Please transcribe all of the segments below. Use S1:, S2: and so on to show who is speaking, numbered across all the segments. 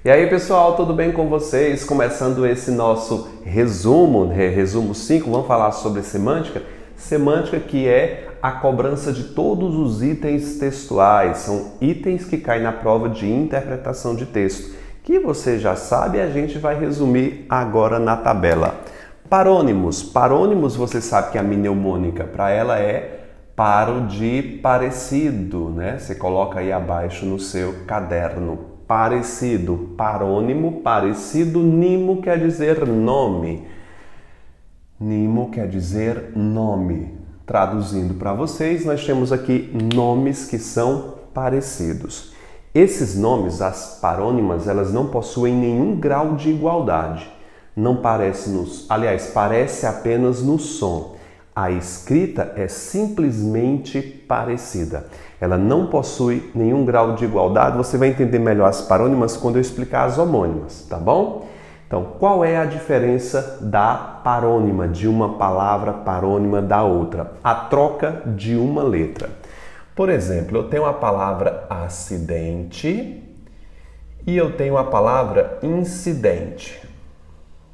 S1: E aí pessoal, tudo bem com vocês? Começando esse nosso resumo 5, vamos falar sobre semântica. Semântica que é a cobrança de todos os itens textuais, são itens que caem na prova de interpretação de texto, que você já sabe e a gente vai resumir agora na tabela. Parônimos. Parônimos, você sabe que a mnemônica para ela é paro de parecido, né? Você coloca aí abaixo no seu caderno. Parecido, parônimo, parecido, nimo quer dizer nome. Nimo quer dizer nome. Traduzindo para vocês, nós temos aqui nomes que são parecidos. Esses nomes, as parônimas, elas não possuem nenhum grau de igualdade. Não parece parece apenas no som. A escrita é simplesmente parecida. Ela não possui nenhum grau de igualdade. Você vai entender melhor as parônimas quando eu explicar as homônimas, tá bom? Então, qual é a diferença da parônima, de uma palavra parônima da outra? A troca de uma letra. Por exemplo, eu tenho a palavra acidente e eu tenho a palavra incidente.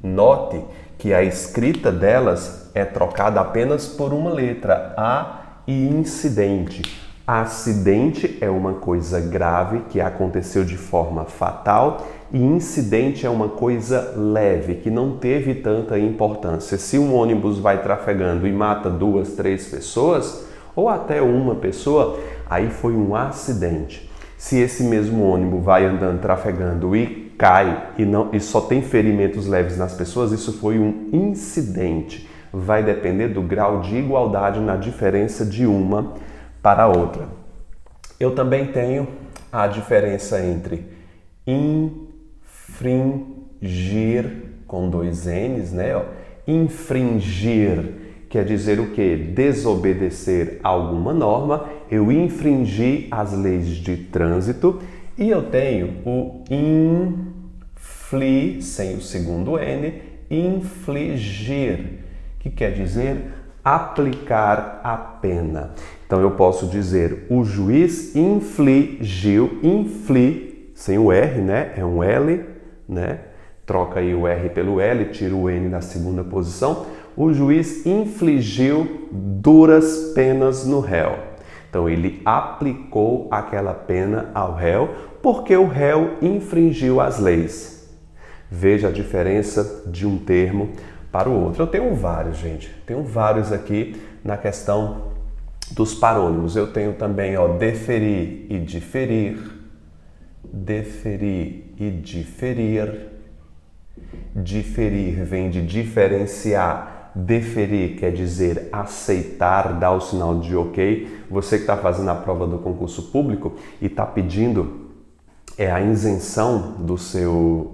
S1: Note que a escrita delas é trocada apenas por uma letra, A e incidente. Acidente é uma coisa grave que aconteceu de forma fatal e incidente é uma coisa leve, que não teve tanta importância. Se um ônibus vai trafegando e mata 2, 3 pessoas, ou até uma pessoa, aí foi um acidente. Se esse mesmo ônibus vai andando, trafegando e cai e só tem ferimentos leves nas pessoas, isso foi um incidente. Vai depender do grau de igualdade na diferença de uma para a outra. Eu também tenho a diferença entre infringir, com 2 N's, né? Infringir quer dizer o quê? Desobedecer alguma norma. Eu infringi as leis de trânsito. E eu tenho o sem o segundo N, infligir, que quer dizer aplicar a pena. Então eu posso dizer o juiz infligiu, sem o R, né? É um L, né? Troca aí o R pelo L, tira o N na segunda posição. O juiz infligiu duras penas no réu. Então ele aplicou aquela pena ao réu porque o réu infringiu as leis. Veja a diferença de um termo para o outro. Eu tenho vários, gente. Tenho vários aqui na questão dos parônimos. Eu tenho também, deferir e diferir. Deferir e diferir. Diferir vem de diferenciar. Deferir quer dizer aceitar, dar o sinal de ok. Você que está fazendo a prova do concurso público e está pedindo a isenção do seu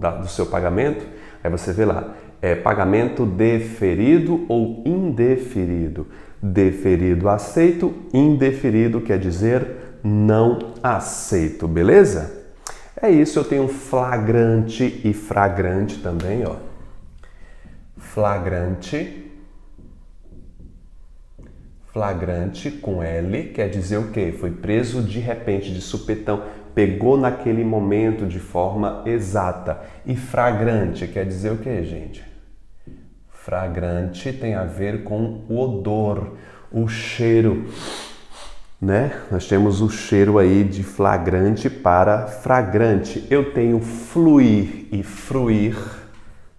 S1: pagamento, aí você vê lá, pagamento deferido ou indeferido. Deferido aceito, indeferido quer dizer não aceito, beleza? É isso, eu tenho flagrante e fragrante também, Flagrante. Flagrante com L quer dizer o quê? Foi preso de repente, de supetão, pegou naquele momento de forma exata. E fragrante quer dizer o quê, gente? Fragrante tem a ver com o odor, o cheiro, né? Nós temos o cheiro aí de flagrante para fragrante. Eu tenho fluir e fruir,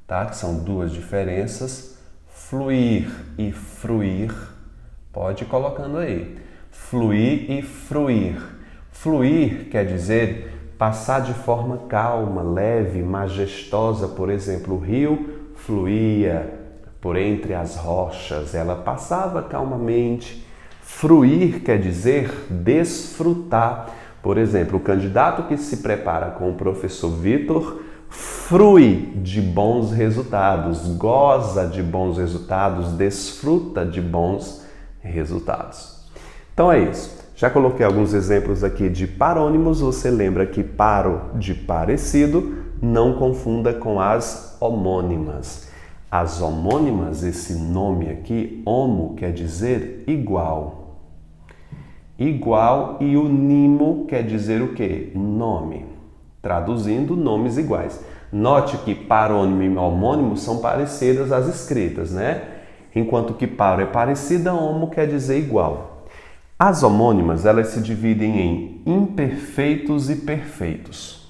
S1: tá? Que são duas diferenças. Fluir e fruir. Pode ir colocando aí. Fluir e fruir. Fluir quer dizer passar de forma calma, leve, majestosa. Por exemplo, o rio fluía por entre as rochas. Ela passava calmamente. Fruir quer dizer desfrutar. Por exemplo, o candidato que se prepara com o professor Vitor frui de bons resultados, goza de bons resultados, desfruta de bons resultados. Então é isso. Já coloquei alguns exemplos aqui de parônimos. Você lembra que paro de parecido, não confunda com as homônimas. As homônimas, esse nome aqui, homo, quer dizer igual. Igual, e o nimo quer dizer o quê? Nome. traduzindo, nomes iguais. Note que parônimo e homônimo são parecidas às escritas, né? Enquanto que paro é parecida, homo quer dizer igual. As homônimas, elas se dividem em imperfeitos e perfeitos.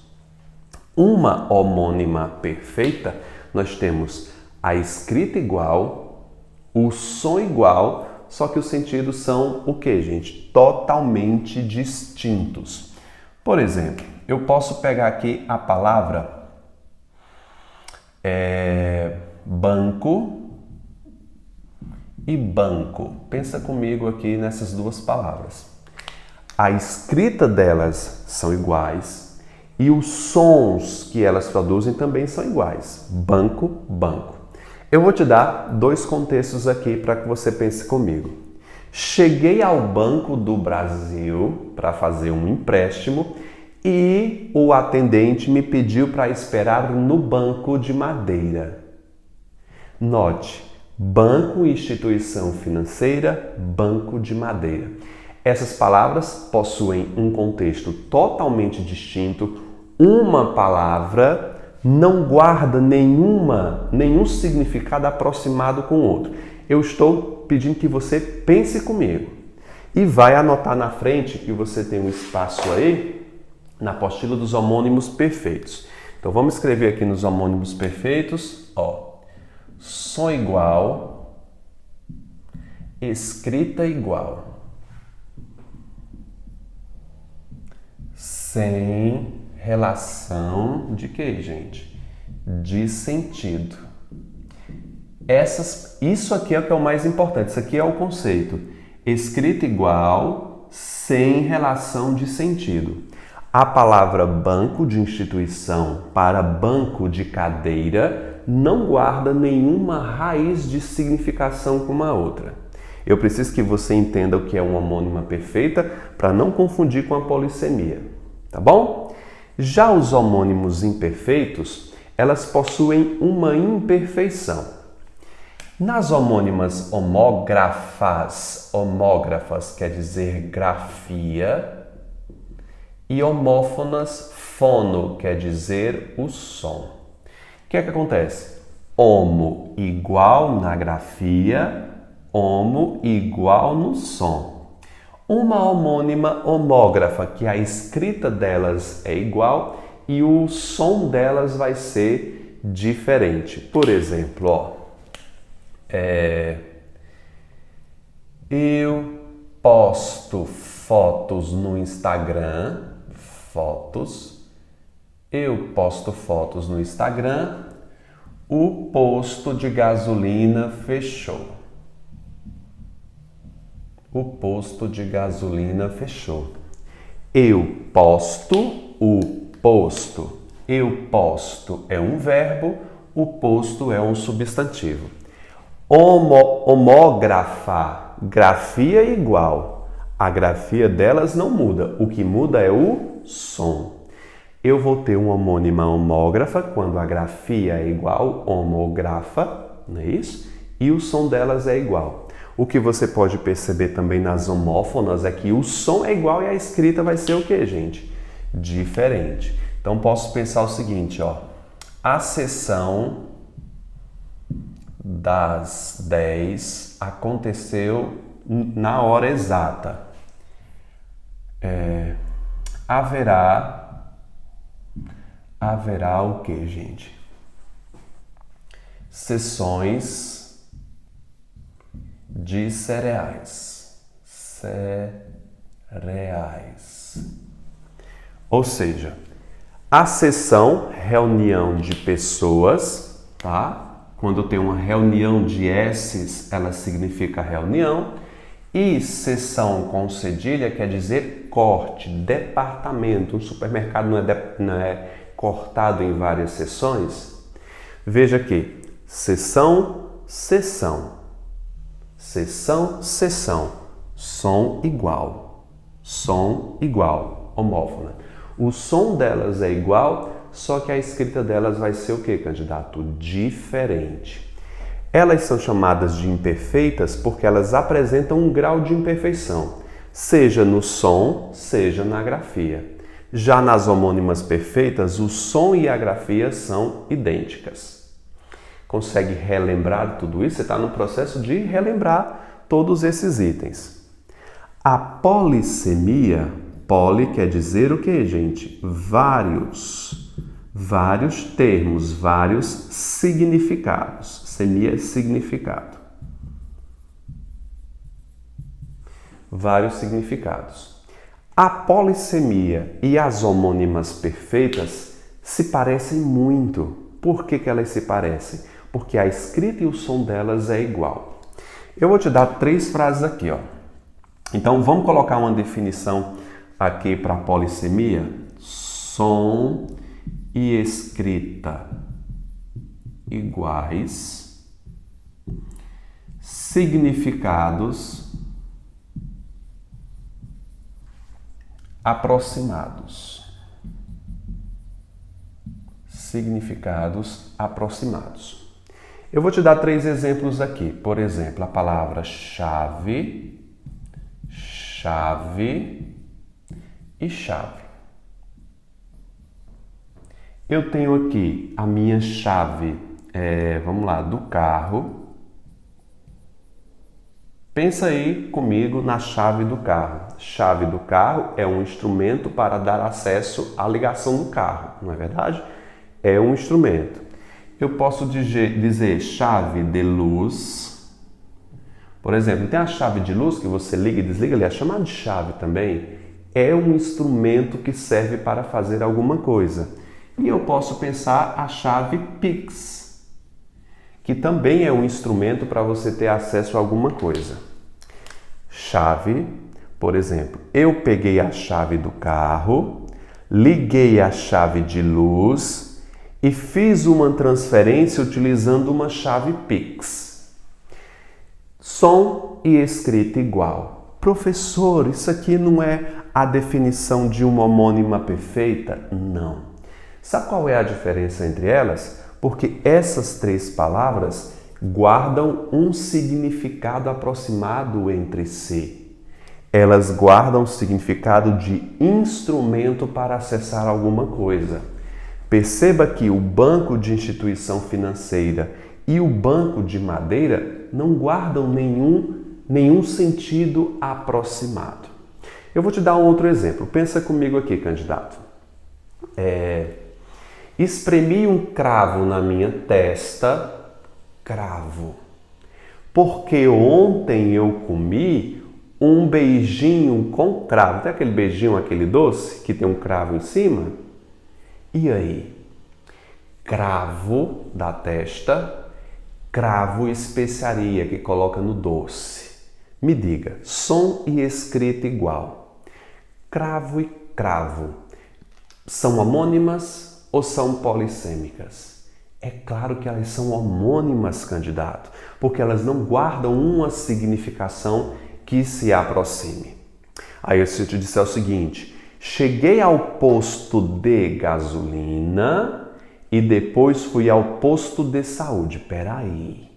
S1: Uma homônima perfeita, nós temos a escrita igual, o som igual, só que os sentidos são o quê, gente? Totalmente distintos. Por exemplo, eu posso pegar aqui a palavra banco e banco. Pensa comigo aqui nessas duas palavras. A escrita delas são iguais e os sons que elas produzem também são iguais. Banco, banco. Eu vou te dar dois contextos aqui para que você pense comigo. Cheguei ao Banco do Brasil para fazer um empréstimo e o atendente me pediu para esperar no banco de madeira. Note, banco, instituição financeira, banco de madeira. Essas palavras possuem um contexto totalmente distinto. Uma palavra não guarda nenhum significado aproximado com o outro. Eu estou pedindo que você pense comigo e vai anotar na frente que você tem um espaço aí na apostila dos homônimos perfeitos. Então vamos escrever aqui nos homônimos perfeitos, ó, som igual, escrita igual, sem relação de quê, gente? De sentido. Isso aqui é o que é o mais importante, isso aqui é o conceito. Escrita igual, sem relação de sentido. A palavra banco de instituição para banco de cadeira não guarda nenhuma raiz de significação com uma outra. Eu preciso que você entenda o que é uma homônima perfeita para não confundir com a polissemia, tá bom? Já os homônimos imperfeitos, elas possuem uma imperfeição. Nas homônimas homógrafas quer dizer grafia, e homófonas, fono, quer dizer o som. O que é que acontece? Homo igual na grafia, homo igual no som. Uma homônima homógrafa, que a escrita delas é igual e o som delas vai ser diferente. Por exemplo, ó, eu posto fotos no Instagram, eu posto fotos no Instagram, o posto de gasolina fechou. O posto de gasolina fechou. Eu posto, o posto. Eu posto é um verbo, o posto é um substantivo. Homógrafa, grafia igual. A grafia delas não muda, o que muda é o som. Eu vou ter uma homônima homógrafa quando a grafia é igual, homografa, não é isso? E o som delas é igual. O que você pode perceber também nas homófonas é que o som é igual e a escrita vai ser o que, gente? Diferente. Então posso pensar o seguinte, ó. A sessão das 10 aconteceu na hora exata. Haverá o que, gente? Sessões de cereais. Ou seja, a sessão, reunião de pessoas, tá? Quando tem uma reunião de S's, ela significa reunião. E sessão com cedilha quer dizer corte, departamento. Um supermercado não é cortado em várias seções? Veja aqui, sessão, sessão. Sessão, sessão. Som igual, homófona. O som delas é igual, só que a escrita delas vai ser o que, candidato? Diferente. Elas são chamadas de imperfeitas porque elas apresentam um grau de imperfeição, seja no som, seja na grafia. Já nas homônimas perfeitas, o som e a grafia são idênticas. Consegue relembrar tudo isso? Você está no processo de relembrar todos esses itens. A polissemia, poli quer dizer o que, gente? Vários termos, vários significados. Semia é significado. Vários significados. A polissemia e as homônimas perfeitas se parecem muito. Por que elas se parecem? Porque a escrita e o som delas é igual. Eu vou te dar 3 frases aqui, ó. Então, vamos colocar uma definição aqui para a polissemia. Som e escrita iguais, significados aproximados. Significados aproximados. Eu vou te dar 3 exemplos aqui. Por exemplo, a palavra chave, chave e chave. Eu tenho aqui a minha chave, vamos lá, do carro. Pensa aí comigo na chave do carro. Chave do carro é um instrumento para dar acesso à ligação do carro, não é verdade? É um instrumento. Eu posso dizer chave de luz. Por exemplo, tem a chave de luz que você liga e desliga, ali é chamada de chave também. É um instrumento que serve para fazer alguma coisa. E eu posso pensar a chave Pix, que também é um instrumento para você ter acesso a alguma coisa. Chave, por exemplo, eu peguei a chave do carro, liguei a chave de luz e fiz uma transferência utilizando uma chave Pix. Som e escrita igual. Professor, isso aqui não é a definição de uma homônima perfeita? Não. Sabe qual é a diferença entre elas? Porque essas 3 palavras guardam um significado aproximado entre si. Elas guardam o significado de instrumento para acessar alguma coisa. Perceba que o banco de instituição financeira e o banco de madeira não guardam nenhum sentido aproximado. Eu vou te dar um outro exemplo. Pensa comigo aqui, candidato. Espremi um cravo na minha testa, cravo. Porque ontem eu comi um beijinho com cravo. Tem aquele beijinho, aquele doce que tem um cravo em cima? E aí? Cravo da testa, cravo especiaria que coloca no doce. Me diga, som e escrita igual. Cravo e cravo são homônimas ou são polissêmicas? É claro que elas são homônimas, candidato, porque elas não guardam uma significação que se aproxime. Aí se eu te disser o seguinte, cheguei ao posto de gasolina e depois fui ao posto de saúde. Peraí,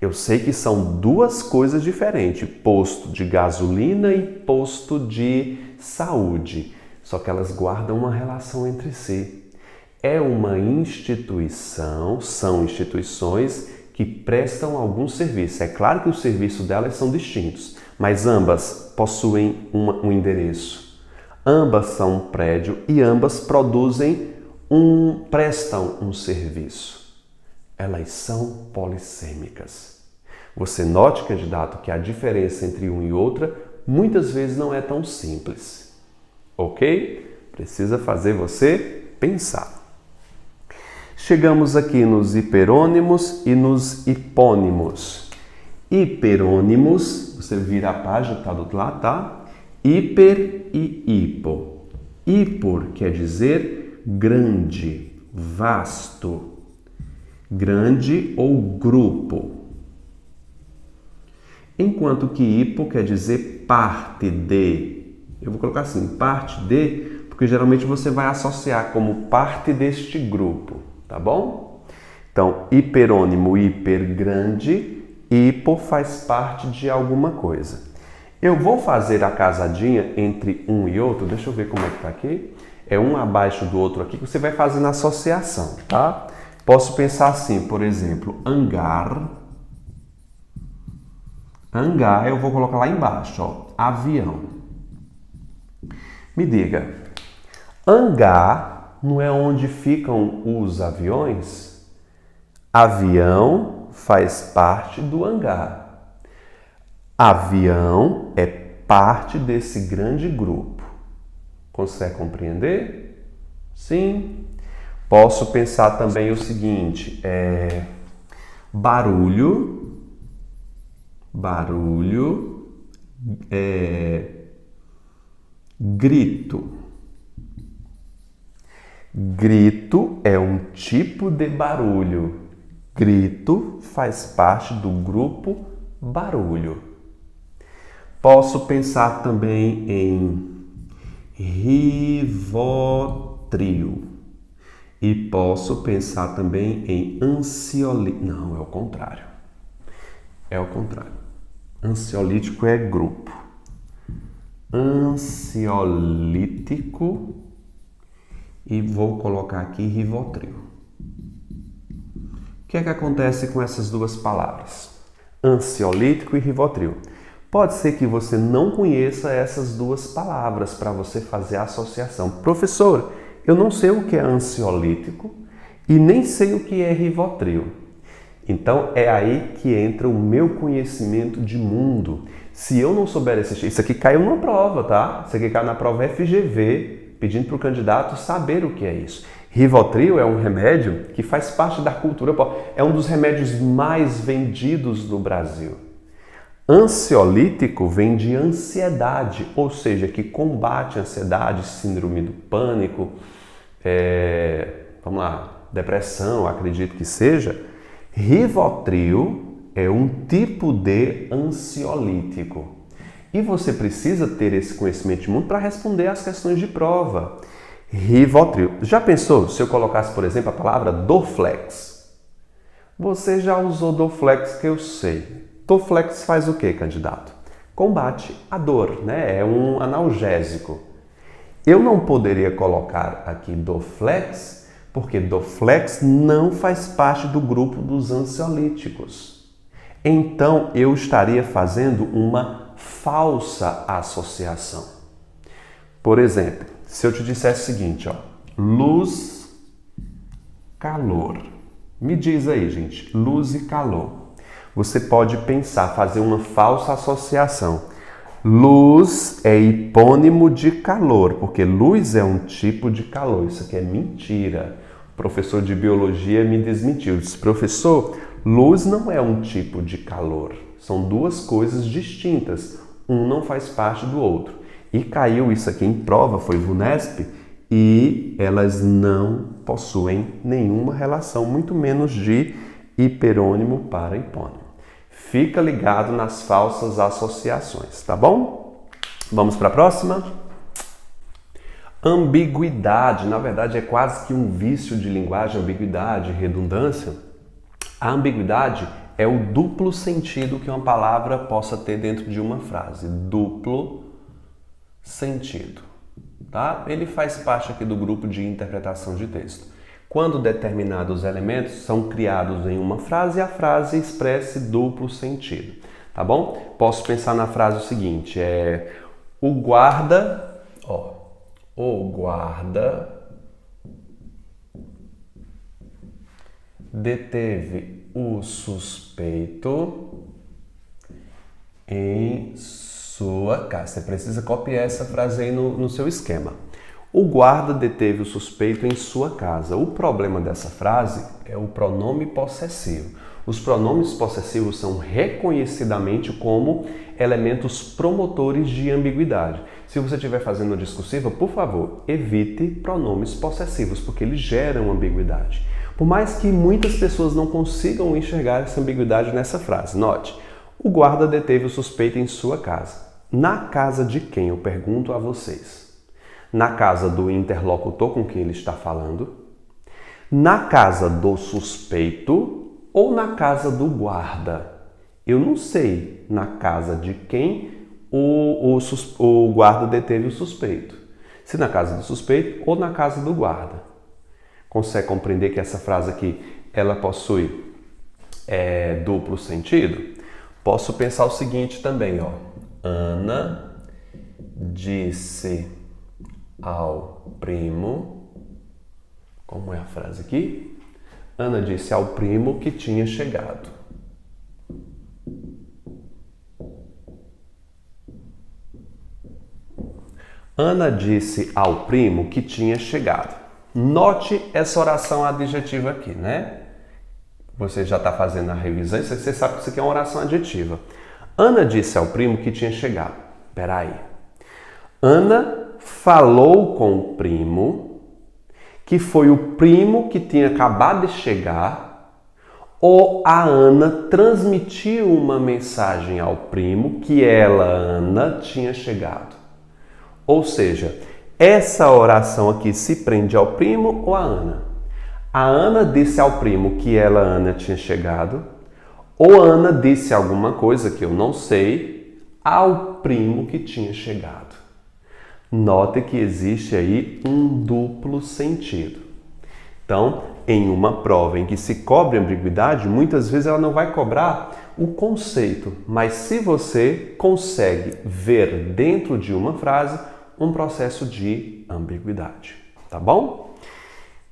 S1: eu sei que são 2 coisas diferentes, posto de gasolina e posto de saúde, só que elas guardam uma relação entre si. É uma instituição, são instituições que prestam algum serviço. É claro que os serviços delas são distintos, mas ambas possuem um endereço. Ambas são um prédio e ambas prestam um serviço. Elas são polissêmicas. Você note, candidato, que a diferença entre uma e outra muitas vezes não é tão simples. Ok? Precisa fazer você pensar. Chegamos aqui nos hiperônimos e nos hipônimos. Hiperônimos, você vira a página, está do outro lado, tá? Hiper e hipo. Hipor quer dizer grande, vasto, grande ou grupo. Enquanto que hipo quer dizer parte de. Eu vou colocar assim, parte de, porque geralmente você vai associar como parte deste grupo. Tá bom? Então, hiperônimo, hiper grande, hipo faz parte de alguma coisa. Eu vou fazer a casadinha entre um e outro, deixa eu ver como é que tá aqui. é um abaixo do outro aqui que você vai fazendo associação, tá? Posso pensar assim, por exemplo, hangar. Hangar, eu vou colocar lá embaixo, ó, avião. Me diga, hangar não é onde ficam os aviões? Avião faz parte do hangar. Avião é parte desse grande grupo. Consegue compreender? Sim. Posso pensar também o seguinte, barulho, grito. Grito é um tipo de barulho. Grito faz parte do grupo barulho. Posso pensar também em Rivotril. E posso pensar também em ansiolítico. Não, é o contrário. É o contrário. Ansiolítico é grupo. Ansiolítico. E vou colocar aqui Rivotril. O que é que acontece com essas duas palavras? Ansiolítico e Rivotril. Pode ser que você não conheça essas duas palavras para você fazer a associação. Professor, eu não sei o que é ansiolítico e nem sei o que é Rivotril. Então é aí que entra o meu conhecimento de mundo. Se eu não souber isso aqui caiu numa prova, tá? Isso aqui caiu na prova FGV, pedindo para o candidato saber o que é isso. Rivotril é um remédio que faz parte da cultura pop. É um dos remédios mais vendidos do Brasil. Ansiolítico vem de ansiedade, ou seja, que combate a ansiedade, síndrome do pânico, depressão, acredito que seja. Rivotril é um tipo de ansiolítico. E você precisa ter esse conhecimento de mundo para responder às questões de prova. Rivotril. Já pensou se eu colocasse, por exemplo, a palavra Dorflex? Você já usou Dorflex, que eu sei. Dorflex faz o que, candidato? Combate a dor, né? É um analgésico. Eu não poderia colocar aqui Dorflex, porque Dorflex não faz parte do grupo dos ansiolíticos. Então, eu estaria fazendo uma falsa associação. Por exemplo, se eu te dissesse o seguinte, ó, luz, calor. Me diz aí, gente, luz e calor. Você pode pensar, fazer uma falsa associação. Luz é hipônimo de calor, porque luz é um tipo de calor. Isso aqui é mentira. O professor de biologia me desmentiu. Disse, professor, luz não é um tipo de calor. São duas coisas distintas. Um não faz parte do outro. E caiu isso aqui em prova, foi VUNESP, e elas não possuem nenhuma relação, muito menos de hiperônimo para hipônimo. Fica ligado nas falsas associações, tá bom? Vamos para a próxima? Ambiguidade, na verdade é quase que um vício de linguagem, ambiguidade, redundância. A ambiguidade é o duplo sentido que uma palavra possa ter dentro de uma frase. Duplo sentido, tá? Ele faz parte aqui do grupo de interpretação de texto. Quando determinados elementos são criados em uma frase, a frase expressa duplo sentido, tá bom? Posso pensar na frase o seguinte, o guarda deteve o suspeito em sua casa. Você precisa copiar essa frase aí no seu esquema. O guarda deteve o suspeito em sua casa. O problema dessa frase é o pronome possessivo. Os pronomes possessivos são reconhecidamente como elementos promotores de ambiguidade. Se você estiver fazendo uma discursiva, por favor, evite pronomes possessivos, porque eles geram ambiguidade. Por mais que muitas pessoas não consigam enxergar essa ambiguidade nessa frase. Note, o guarda deteve o suspeito em sua casa. Na casa de quem? Eu pergunto a vocês. Na casa do interlocutor com quem ele está falando? Na casa do suspeito ou na casa do guarda? Eu não sei na casa de quem o guarda deteve o suspeito. Se na casa do suspeito ou na casa do guarda. Consegue compreender que essa frase aqui, ela possui duplo sentido? Posso pensar o seguinte também, ó. Ana disse ao primo... Como é a frase aqui? Ana disse ao primo que tinha chegado. Ana disse ao primo que tinha chegado. Note essa oração adjetiva aqui, né? Você já está fazendo a revisão e você sabe que isso aqui é uma oração adjetiva. Ana disse ao primo que tinha chegado. Espera aí. Ana falou com o primo, que foi o primo que tinha acabado de chegar, ou a Ana transmitiu uma mensagem ao primo que ela, Ana, tinha chegado. Ou seja, essa oração aqui se prende ao primo ou à Ana? A Ana disse ao primo que ela, Ana, tinha chegado, ou a Ana disse alguma coisa que eu não sei ao primo que tinha chegado. Note que existe aí um duplo sentido. Então, em uma prova em que se cobre ambiguidade, muitas vezes ela não vai cobrar o conceito, mas se você consegue ver dentro de uma frase um processo de ambiguidade, tá bom?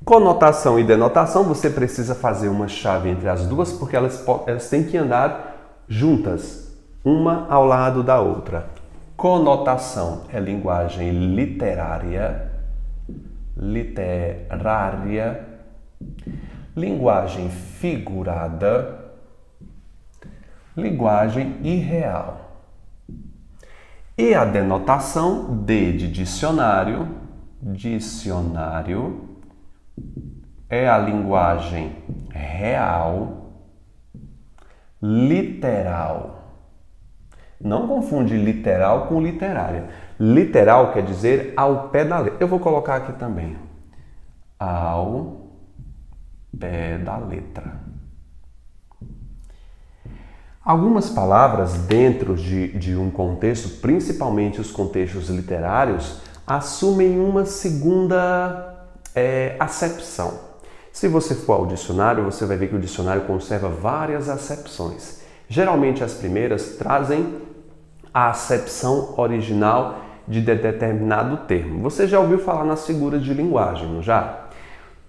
S1: Conotação e denotação, você precisa fazer uma chave entre as duas porque elas têm que andar juntas, uma ao lado da outra. Conotação é linguagem literária, linguagem figurada, linguagem irreal. E a denotação, D de dicionário, é a linguagem real, literal. Não confunde literal com literária. Literal quer dizer ao pé da letra. Eu vou colocar aqui também. Ao pé da letra. Algumas palavras dentro de um contexto, principalmente os contextos literários, assumem uma segunda acepção. Se você for ao dicionário, você vai ver que o dicionário conserva várias acepções. Geralmente as primeiras trazem a acepção original de determinado termo. Você já ouviu falar nas figuras de linguagem, não já?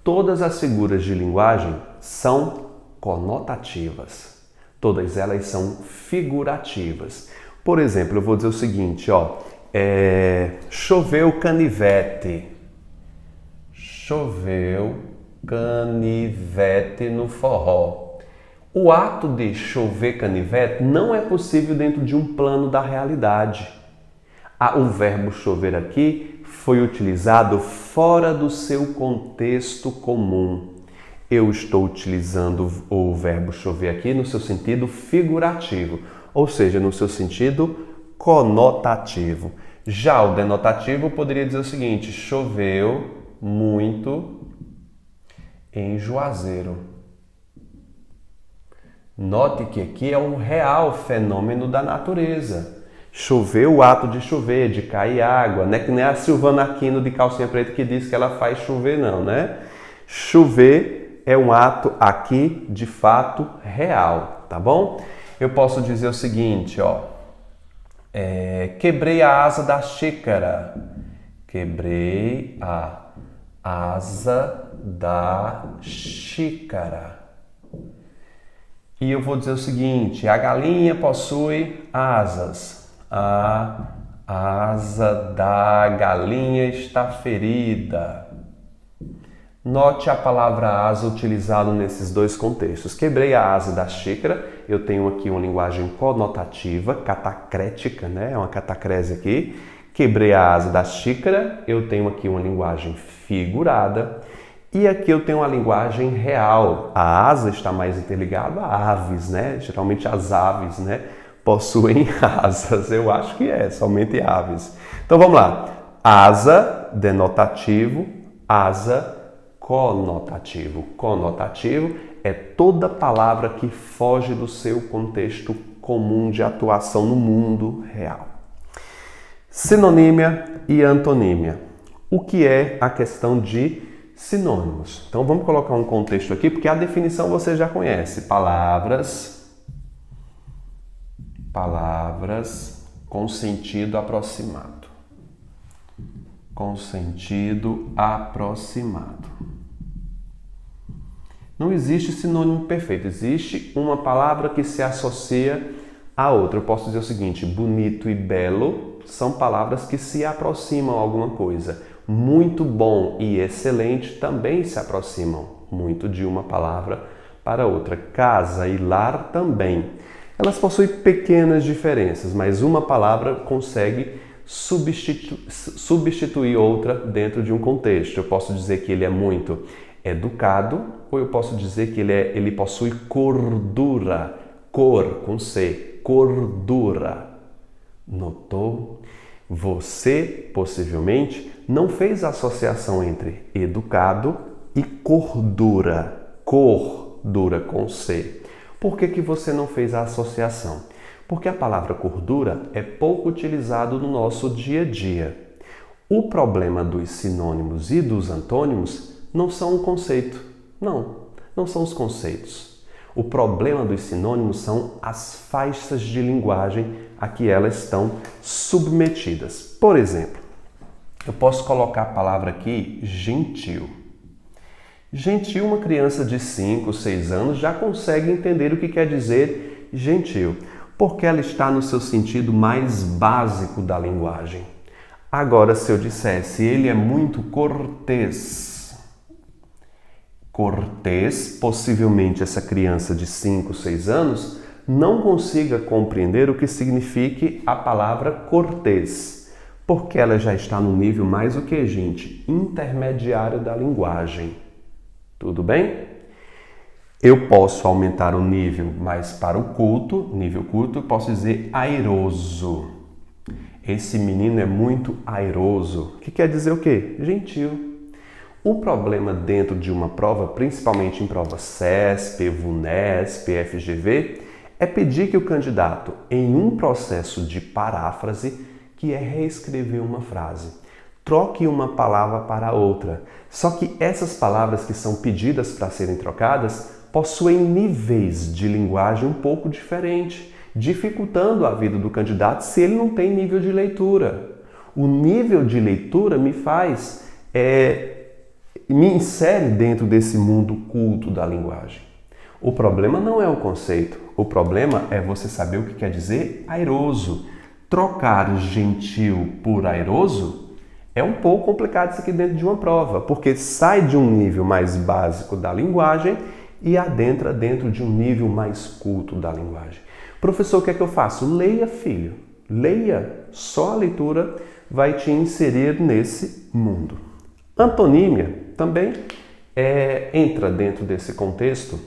S1: Todas as figuras de linguagem são conotativas. Todas elas são figurativas. Por exemplo, eu vou dizer o seguinte, ó, choveu canivete. Choveu canivete no forró. O ato de chover canivete não é possível dentro de um plano da realidade. O verbo chover aqui foi utilizado fora do seu contexto comum. Eu estou utilizando o verbo chover aqui no seu sentido figurativo, ou seja, no seu sentido conotativo. Já o denotativo poderia dizer o seguinte: choveu muito em Juazeiro. Note que aqui é um real fenômeno da natureza. Chover, o ato de chover, de cair água, não é que nem a Silvana Aquino de calcinha preta que diz que ela faz chover, não, né? Chover é um ato aqui, de fato, real, tá bom? Eu posso dizer o seguinte, ó. Quebrei a asa da xícara. Quebrei a asa da xícara. E eu vou dizer o seguinte, a galinha possui asas. A asa da galinha está ferida. Note a palavra asa utilizada nesses dois contextos. Quebrei a asa da xícara. Eu tenho aqui uma linguagem conotativa, catacrética, né? É uma catacrese aqui. Quebrei a asa da xícara. Eu tenho aqui uma linguagem figurada. E aqui eu tenho uma linguagem real. A asa está mais interligada a aves, né? Geralmente as aves, né, possuem asas. Eu acho que somente aves. Então vamos lá. Asa, denotativo. Asa, conotativo. Conotativo é toda palavra que foge do seu contexto comum de atuação no mundo real. Sinonímia e antonímia. o que é a questão de sinônimos. Então vamos colocar um contexto aqui, porque a definição você já conhece. Palavras com sentido aproximado. Com sentido aproximado. Não existe sinônimo perfeito, existe uma palavra que se associa a outra. Eu posso dizer o seguinte: bonito e belo são palavras que se aproximam a alguma coisa. Muito bom e excelente também se aproximam muito de uma palavra para outra. Casa e lar também. Elas possuem pequenas diferenças, mas uma palavra consegue substituir outra dentro de um contexto. Eu posso dizer que ele é muito educado, ou eu posso dizer que ele possui cordura. Cor com C, cordura. Notou? Você, possivelmente, não fez a associação entre educado e cordura. Cordura com C. Por que você não fez a associação? Porque a palavra cordura é pouco utilizada no nosso dia a dia. O problema dos sinônimos e dos antônimos não são um conceito. Não são os conceitos. O problema dos sinônimos são as faixas de linguagem a que elas estão submetidas. Por exemplo, eu posso colocar a palavra aqui gentil. Gentil, uma criança de 5, 6 anos já consegue entender o que quer dizer gentil, porque ela está no seu sentido mais básico da linguagem. Agora, se eu dissesse ele é muito cortês, possivelmente essa criança de 5, 6 anos não consiga compreender o que signifique a palavra cortês, porque ela já está no nível mais o que, gente? Intermediário da linguagem. Tudo bem? Eu posso aumentar o nível mais para o culto, nível culto, eu posso dizer airoso. Esse menino é muito airoso. Que quer dizer o quê? Gentil. O problema dentro de uma prova, principalmente em prova CESP, VUNESP, FGV, é pedir que o candidato, em um processo de paráfrase, que é reescrever uma frase, troque uma palavra para outra. Só que essas palavras que são pedidas para serem trocadas possuem níveis de linguagem um pouco diferentes, dificultando a vida do candidato se ele não tem nível de leitura. O nível de leitura me insere dentro desse mundo culto da linguagem. O problema não é o conceito, o problema é você saber o que quer dizer airoso. Trocar gentil por airoso é um pouco complicado isso aqui dentro de uma prova, porque sai de um nível mais básico da linguagem e adentra dentro de um nível mais culto da linguagem. Professor, o que é que eu faço? Leia, filho. Leia. Só a leitura vai te inserir nesse mundo. Antonímia também entra dentro desse contexto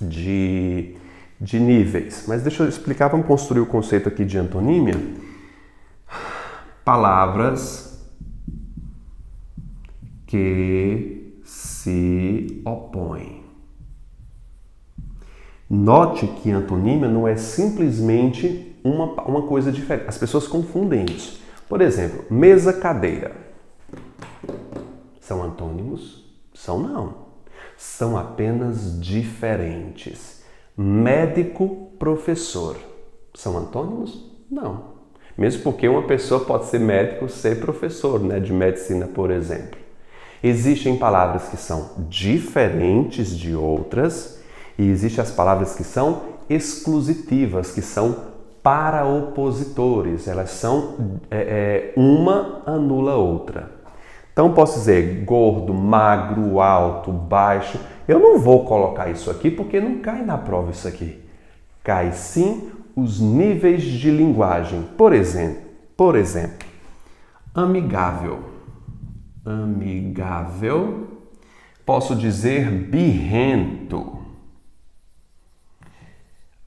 S1: de níveis. Mas deixa eu explicar, vamos construir o conceito aqui de antonímia. Palavras que se opõem. Note que antonímia não é simplesmente uma coisa diferente. As pessoas confundem isso. Por exemplo, mesa, cadeira. São antônimos? São não. São apenas diferentes. Médico, professor. São antônimos? Não. Mesmo porque uma pessoa pode ser médico, ser professor, né, de medicina, por exemplo. Existem palavras que são diferentes de outras e existem as palavras que são exclusivas, que são para opositores. Elas são uma anula a outra. Então posso dizer gordo, magro, alto, baixo. Eu não vou colocar isso aqui porque não cai na prova isso aqui. Cai sim os níveis de linguagem. Por exemplo, amigável. Amigável. Posso dizer birrento.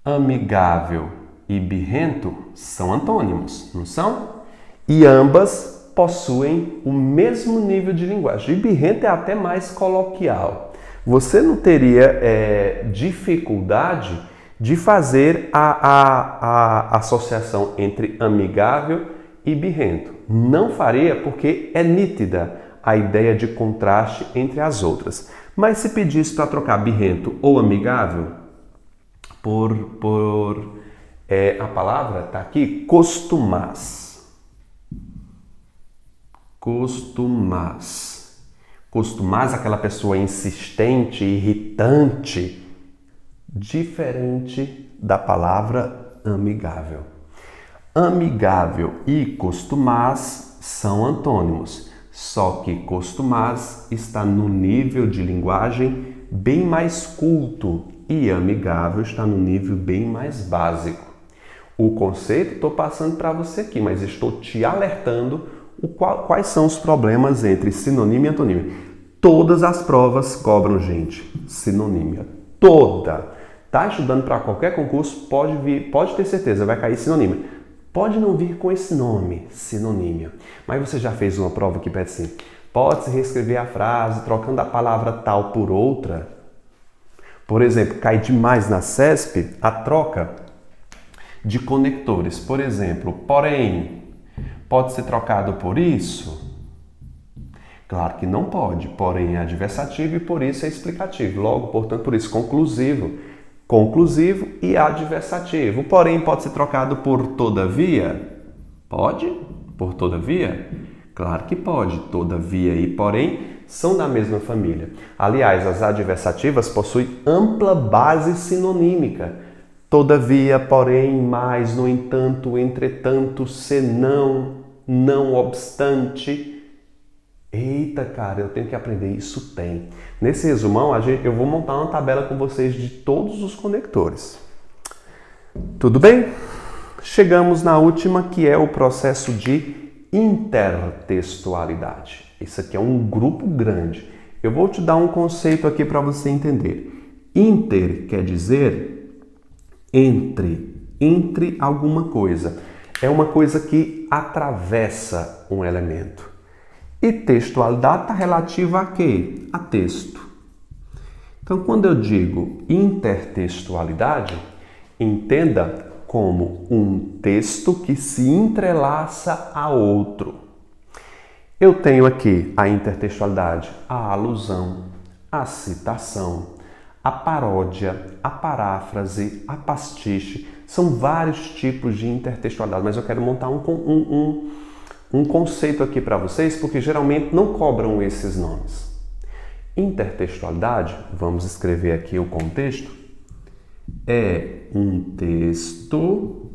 S1: Amigável e birrento são antônimos, não são? E ambas possuem o mesmo nível de linguagem. E birrento é até mais coloquial. Você não teria dificuldade de fazer a associação entre amigável e birrento. Não faria porque é nítida a ideia de contraste entre as outras. Mas se pedisse para trocar birrento ou amigável, a palavra está aqui, costumás. Costumás. Costumás, aquela pessoa insistente, irritante, diferente da palavra amigável. Amigável e costumás são antônimos, só que costumás está no nível de linguagem bem mais culto e amigável está no nível bem mais básico. O conceito estou passando para você aqui, mas estou te alertando quais são os problemas entre sinonímia e antonímia. Todas as provas cobram, gente, sinonímia. Toda. Tá estudando para qualquer concurso, pode ter certeza, vai cair sinonímia. Pode não vir com esse nome, sinonímia. Mas você já fez uma prova que pede assim, pode-se reescrever a frase trocando a palavra tal por outra? Por exemplo, cai demais na CESP a troca de conectores. Por exemplo, porém, pode ser trocado por isso? Claro que não pode, porém é adversativo e por isso é explicativo. Logo, portanto, por isso conclusivo. Conclusivo e adversativo. Porém, pode ser trocado por todavia? Pode? Por todavia? Claro que pode. Todavia e porém são da mesma família. Aliás, as adversativas possuem ampla base sinonímica. Todavia, porém, mais, no entanto, entretanto, senão, não obstante. Eita, cara, eu tenho que aprender isso, tem. Nesse resumão, eu vou montar uma tabela com vocês de todos os conectores. Tudo bem? Chegamos na última, que é o processo de intertextualidade. Isso aqui é um grupo grande. Eu vou te dar um conceito aqui para você entender. Inter quer dizer entre alguma coisa. É uma coisa que atravessa um elemento. E textualidade está relativa a quê? A texto. Então, quando eu digo intertextualidade, entenda como um texto que se entrelaça a outro. Eu tenho aqui a intertextualidade, a alusão, a citação, a paródia, a paráfrase, a pastiche. São vários tipos de intertextualidade, mas eu quero montar um conceito aqui para vocês, porque geralmente não cobram esses nomes. Intertextualidade, vamos escrever aqui o contexto, é um texto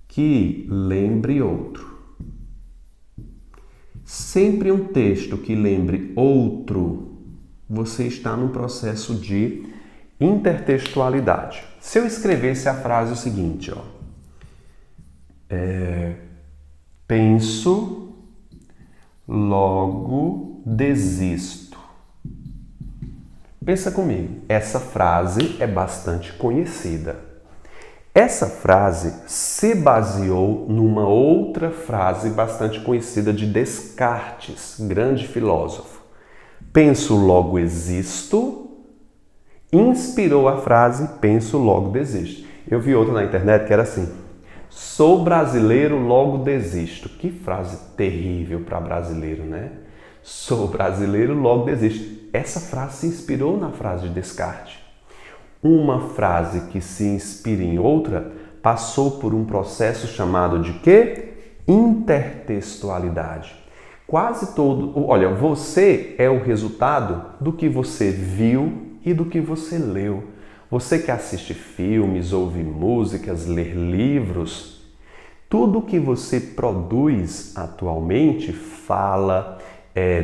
S1: que lembre outro. Sempre um texto que lembre outro, você está no processo de intertextualidade. Se eu escrevesse a frase o seguinte, ó, penso, logo desisto. Pensa comigo, essa frase é bastante conhecida. Essa frase se baseou numa outra frase bastante conhecida de Descartes, grande filósofo. Penso, logo existo, inspirou a frase penso, logo desisto. Eu vi outra na internet que era assim, sou brasileiro, logo desisto. Que frase terrível para brasileiro, né? Sou brasileiro, logo desisto. Essa frase se inspirou na frase de Descartes. Uma frase que se inspira em outra passou por um processo chamado de quê? Intertextualidade. Quase todo... Olha, você é o resultado do que você viu e do que você leu. Você que assiste filmes, ouve músicas, lê livros, tudo que você produz atualmente, fala,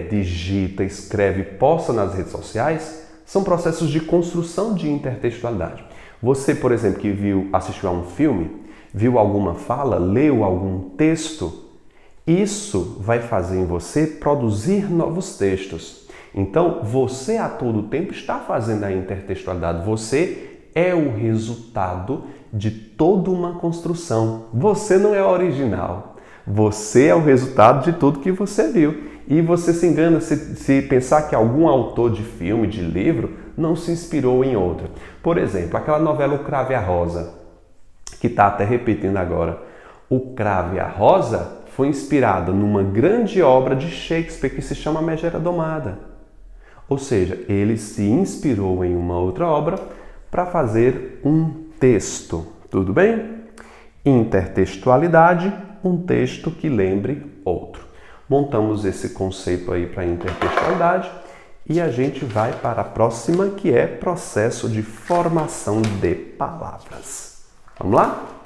S1: digita, escreve, posta nas redes sociais, são processos de construção de intertextualidade. Você, por exemplo, que assistiu a um filme, viu alguma fala, leu algum texto, isso vai fazer em você produzir novos textos. Então, você a todo tempo está fazendo a intertextualidade. Você é o resultado de toda uma construção. Você não é original. Você é o resultado de tudo que você viu. E você se engana se pensar que algum autor de filme, de livro, não se inspirou em outra. Por exemplo, aquela novela O Cravo e a Rosa, que está até repetindo agora. O Cravo e a Rosa foi inspirada numa grande obra de Shakespeare que se chama A Megera Domada. Ou seja, ele se inspirou em uma outra obra para fazer um texto. Tudo bem? Intertextualidade, um texto que lembre outro. Montamos esse conceito aí para intertextualidade e a gente vai para a próxima, que é processo de formação de palavras. Vamos lá?